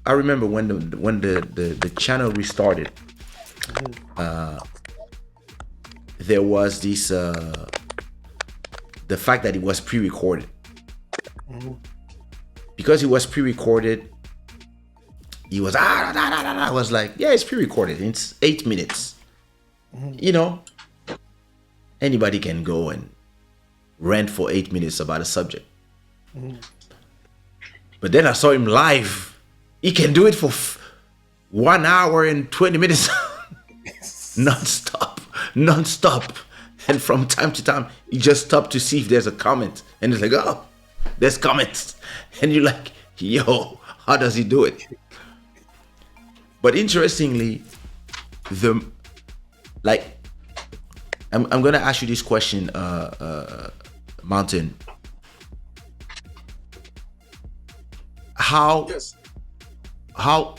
I remember when the channel restarted, there was this the fact that it was pre-recorded. Because it was pre-recorded, he was I was like, yeah, it's pre-recorded. It's 8 minutes. You know, anybody can go and rant for 8 minutes about a subject. But then I saw him live. He can do it for 1 hour and 20 minutes non-stop. And from time to time, he just stopped to see if there's a comment. And it's like, oh, there's comments. And you're like, yo, how does he do it? But interestingly, I'm gonna ask you this question, Mountain. How Yes. how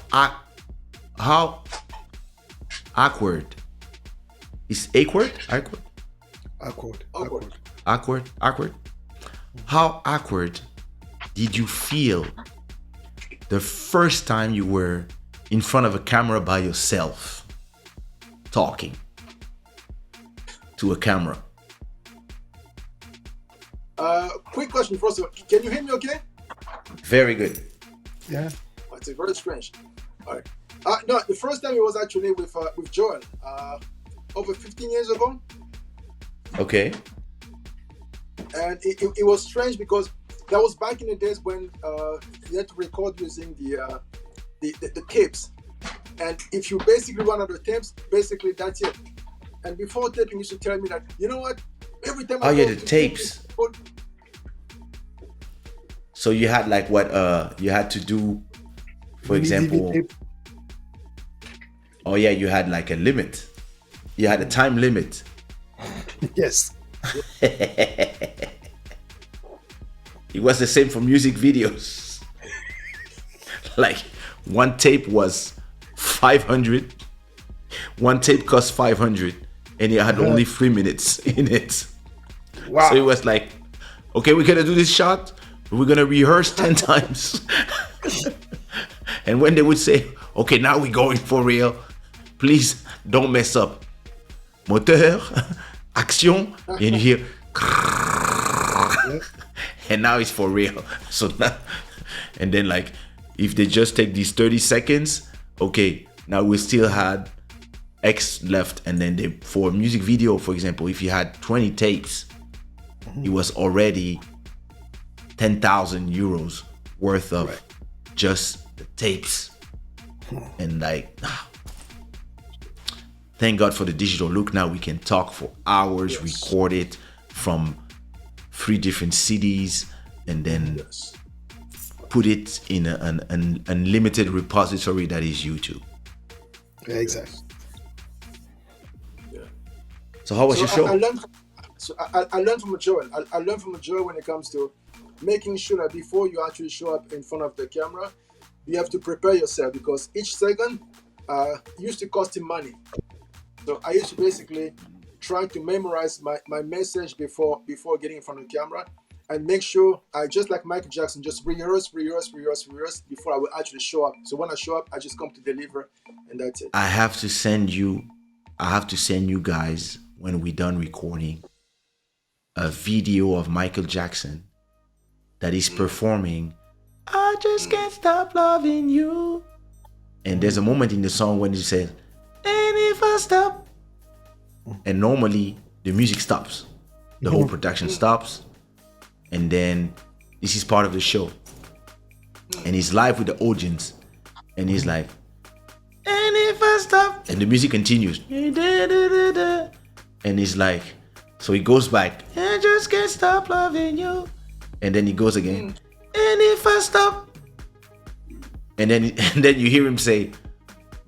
awkward is awkward? Awkward. How awkward did you feel the first time you were in front of a camera by yourself, talking to a camera? Quick question first of all. Can you hear me okay? Very good. Yeah. It's very strange. All right. No, the first time it was actually with Joel over 15 years ago. Okay. And it was strange because that was back in the days when you had to record using the tapes. And if you basically run out of tapes, basically that's it. And before taping, you used to tell me that, you know what? Every time Oh yeah, the tapes. So you had like what you had to do, for example. Oh yeah, you had like a limit. You had a time limit. Yes. It was the same for music videos. Like one tape was 500. One tape cost 500, and it had only 3 minutes in it. Wow. So it was like, okay, we're gonna do this shot. We're gonna rehearse 10 times. And when they would say, okay, now we're going for real, please don't mess up. Moteur, action, and you hear, and now it's for real. So now, and then like, if they just take these 30 seconds, okay, now we still had X left, and then they, for a music video, for example, if you had 20 tapes, it was already 10,000 euros worth of just the tapes. And like, thank God for the digital look. Now we can talk for hours, record it from 3 different cities, and then put it in an unlimited repository that is YouTube. Yeah, exactly. So how was your show? I learned from Joel. I learned from Joel when it comes to making sure that before you actually show up in front of the camera, you have to prepare yourself, because each second used to cost him money. So I used to basically try to memorize my message before getting in front of the camera, and make sure I, just like Michael Jackson, just rehearse before I will actually show up. So when I show up, I just come to deliver, and that's it. I have to send you guys, when we're done recording, a video of Michael Jackson that is performing I Just Can't Stop Loving You. And there's a moment in the song when he says, and if I stop, and normally the music stops, the whole production stops, and then this is part of the show, and he's live with the audience, and he's like, and if I stop, and the music continues, and he's like, so he goes back, I just can't stop loving you, and then he goes again, and if I stop, and then you hear him say,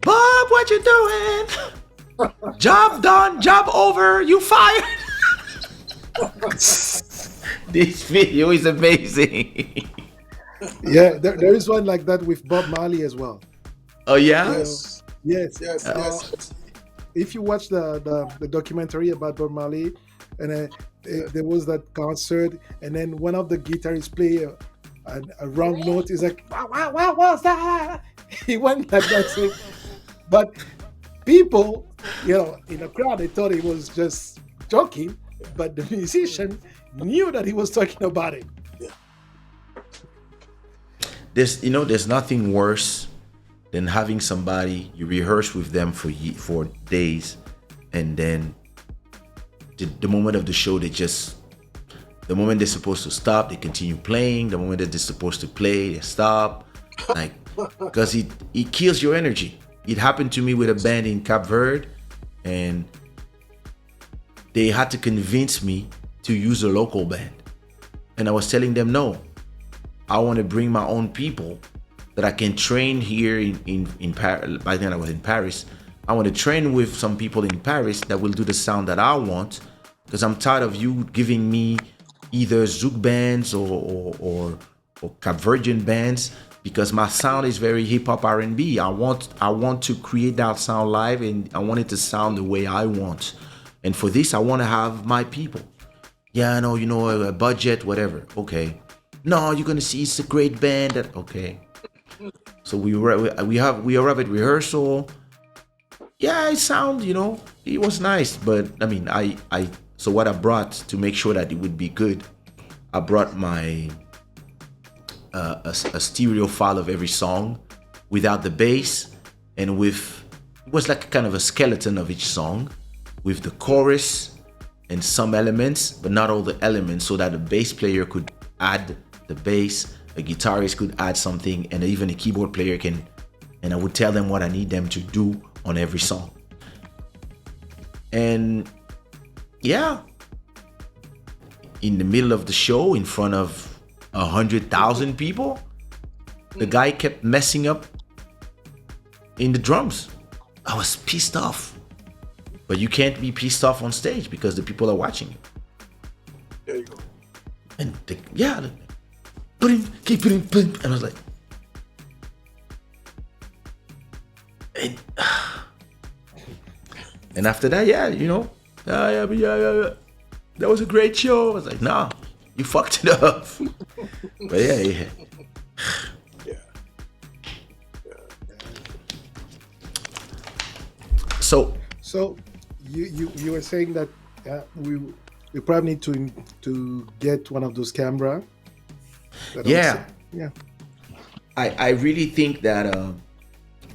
Bob, what you doing? Job done, job over, you fired. This video is amazing. Yeah, there is one like that with Bob Marley as well. Oh yeah? Yes. Yes. If you watch the documentary about Bob Marley, and there was that concert, and then one of the guitarists play a wrong note. Is like, what was that? He went like that same, but people, in the crowd, they thought he was just joking, but the musician knew that he was talking about it. Yeah. There's nothing worse than having somebody you rehearse with them for days, and then the moment of the show, the moment they're supposed to stop, they continue playing. The moment that they're supposed to play, they stop. Like, because it kills your energy. It happened to me with a band in Cape Verde, and they had to convince me to use a local band. And I was telling them, no, I want to bring my own people that I can train here in Paris. By then I was in Paris. I want to train with some people in Paris that will do the sound that I want, because I'm tired of you giving me either Zouk bands or Cape Verdean bands, because my sound is very hip hop R&B. I want to create that sound live, and I want it to sound the way I want. And for this, I want to have my people. Yeah, I know, a budget, whatever. Okay. No, you're gonna see it's a great band. Okay. So we arrive at rehearsal. Yeah, it sound, it was nice, but I mean, so what I brought to make sure that it would be good, I brought my a stereo file of every song without the bass, and it was like kind of a skeleton of each song with the chorus and some elements, but not all the elements, so that the bass player could add the bass, a guitarist could add something, and even a keyboard player can, and I would tell them what I need them to do on every song. And yeah, in the middle of the show, in front of 100,000 people, the guy kept messing up in the drums. I was pissed off. But you can't be pissed off on stage because the people are watching you. There you go. And keep it in, and I was like, and after that, yeah, that was a great show. I was like, nah, you fucked it up. But yeah. So you were saying that we probably need to get one of those camera. Yeah. Yeah. I really think that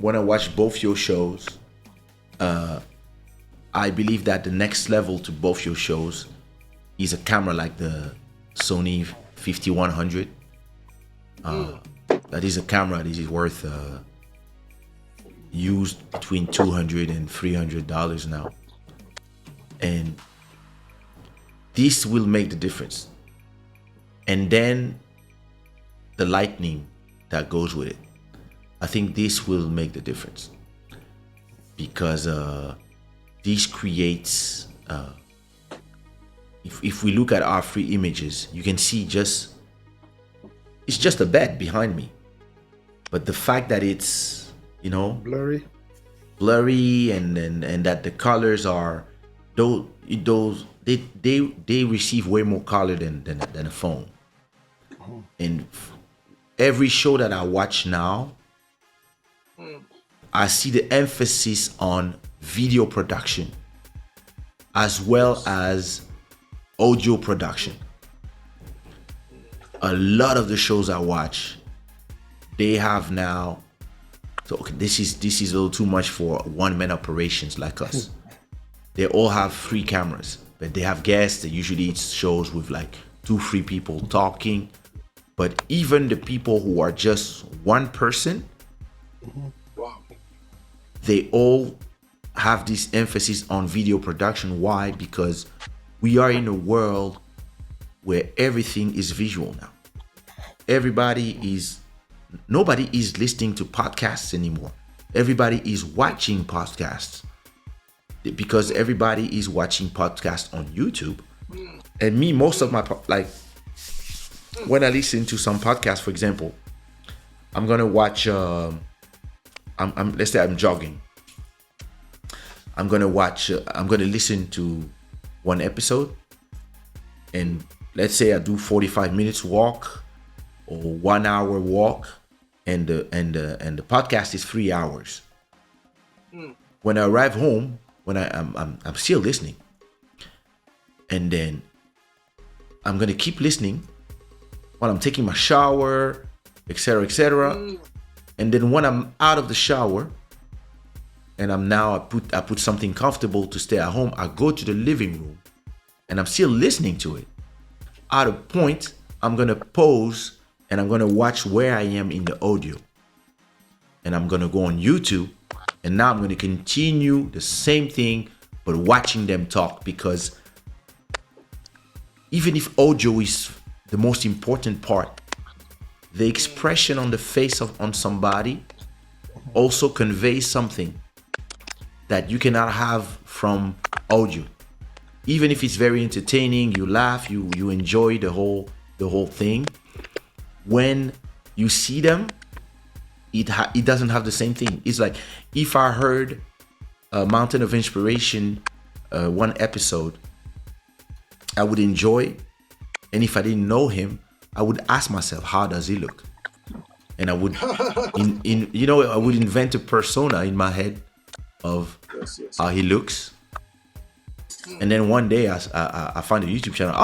when I watch both your shows, I believe that the next level to both your shows is a camera like the Sony 5100. That is a camera that is worth used between $200 and $300 now, and this will make the difference. And then the lightning that goes with it, I think this will make the difference, because this creates if we look at our free images, you can see it's just a bed behind me, but the fact that it's blurry, and that the colors are they receive way more color than a phone. And every show that I watch now, I see the emphasis on video production as well as audio production. A lot of the shows I watch, they have now. So okay, this is a little too much for one-man operations like us. They all have 3 cameras, but they have guests. They usually shows with like 2-3 people talking. But even the people who are just one person, wow, they all have this emphasis on video production. Why? Because we are in a world where everything is visual now. Nobody is listening to podcasts anymore. Everybody is watching podcasts, because everybody is watching podcasts on YouTube. And me, most of my when I listen to some podcasts, for example, I'm gonna watch. Let's say I'm jogging. I'm gonna listen to one episode, and let's say I do 45 minutes walk or 1 hour walk. and the podcast is 3 hours. Mm. When I arrive home, when I'm still listening, and then I'm gonna keep listening while I'm taking my shower, etc., etc. And then when I'm out of the shower, and I put something comfortable to stay at home, I go to the living room, and I'm still listening to it. At a point, I'm gonna pause and I'm gonna watch where I am in the audio, and I'm gonna go on YouTube, and now I'm gonna continue the same thing, but watching them talk, because even if audio is the most important part, the expression on the face of on somebody also conveys something that you cannot have from audio. Even if it's very entertaining, you laugh, you enjoy the whole thing. When you see them, it doesn't have the same thing. It's like if I heard Mountain of Inspiration one episode, I would enjoy, and if I didn't know him, I would ask myself, how does he look? And I would I would invent a persona in my head of how he looks. And then one day I found a YouTube channel.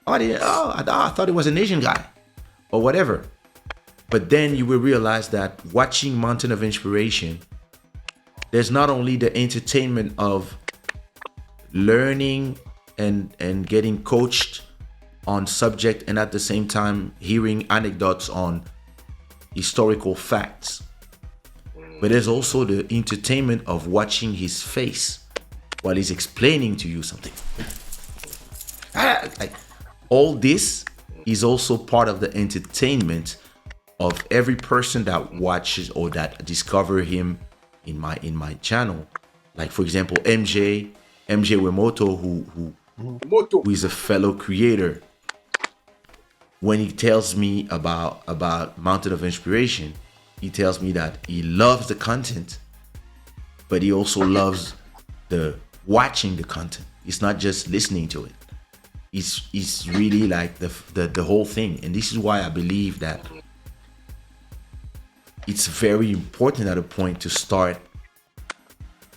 I thought it was an Asian guy or whatever. But then you will realize that watching Mountain of Inspiration, there's not only the entertainment of learning and getting coached on subject, and at the same time hearing anecdotes on historical facts, but there's also the entertainment of watching his face while he's explaining to you something. Like, all this is also part of the entertainment of every person that watches or that discover him in my channel. Like, for example, MJ Wemoto, who is a fellow creator. When he tells me about Mountain of Inspiration, he tells me that he loves the content, but he also loves the watching the content. It's not just listening to it. It's really like the whole thing. And this is why I believe that it's very important at a point to start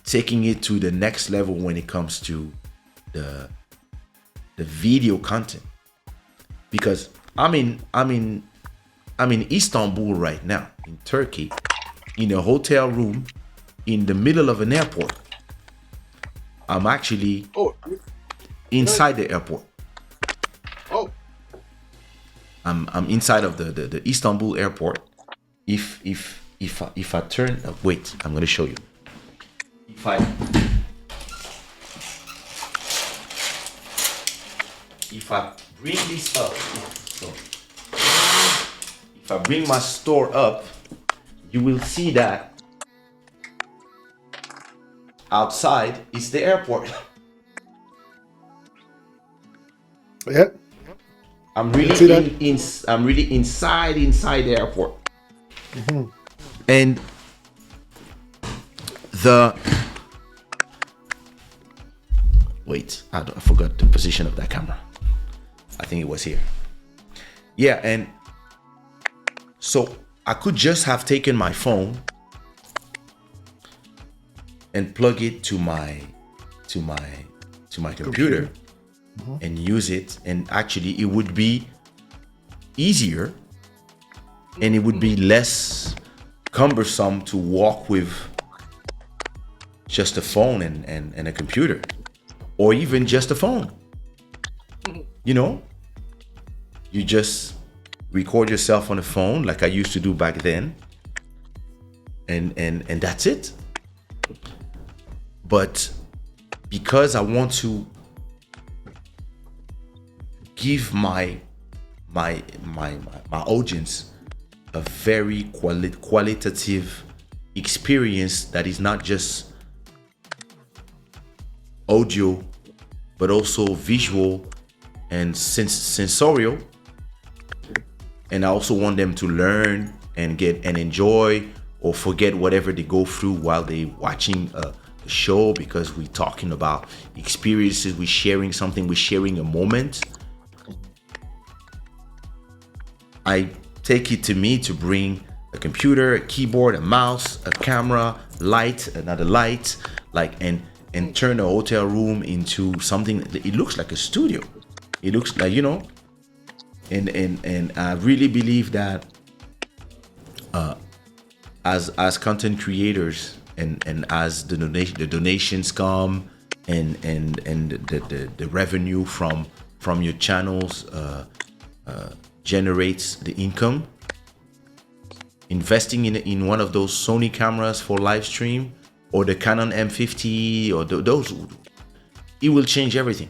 taking it to the next level when it comes to the video content. Because I'm in Istanbul right now, in Turkey, in a hotel room in the middle of an airport. I'm actually inside the airport. Oh. I'm inside of the Istanbul airport. If I turn, wait, I'm gonna show you. If I bring this up, so if I bring my store up, you will see that outside is the airport. Yeah. I'm really I'm really inside the airport. Mm-hmm. And I forgot the position of that camera. I think it was here. Yeah, and so I could just have taken my phone and plug it to my computer. Mm-hmm. And use it, and actually it would be easier and it would be less cumbersome to walk with just a phone and a computer, or even just a phone. You know, you just record yourself on a phone like I used to do back then, and that's it. But because I want to give my audience a very qualitative experience that is not just audio but also visual and sensorial, and I also want them to learn and get and enjoy or forget whatever they go through while they watching a show, because we're talking about experiences, we're sharing something, we're sharing a moment. I take it to me to bring a computer, a keyboard, a mouse, a camera, light, another light, like, and turn a hotel room into something. It looks like a studio. It looks like, and I really believe that as content creators, and as the donations come, and the revenue from your channels generates the income, investing in one of those Sony cameras for live stream, or the Canon M50, or those, it will change everything.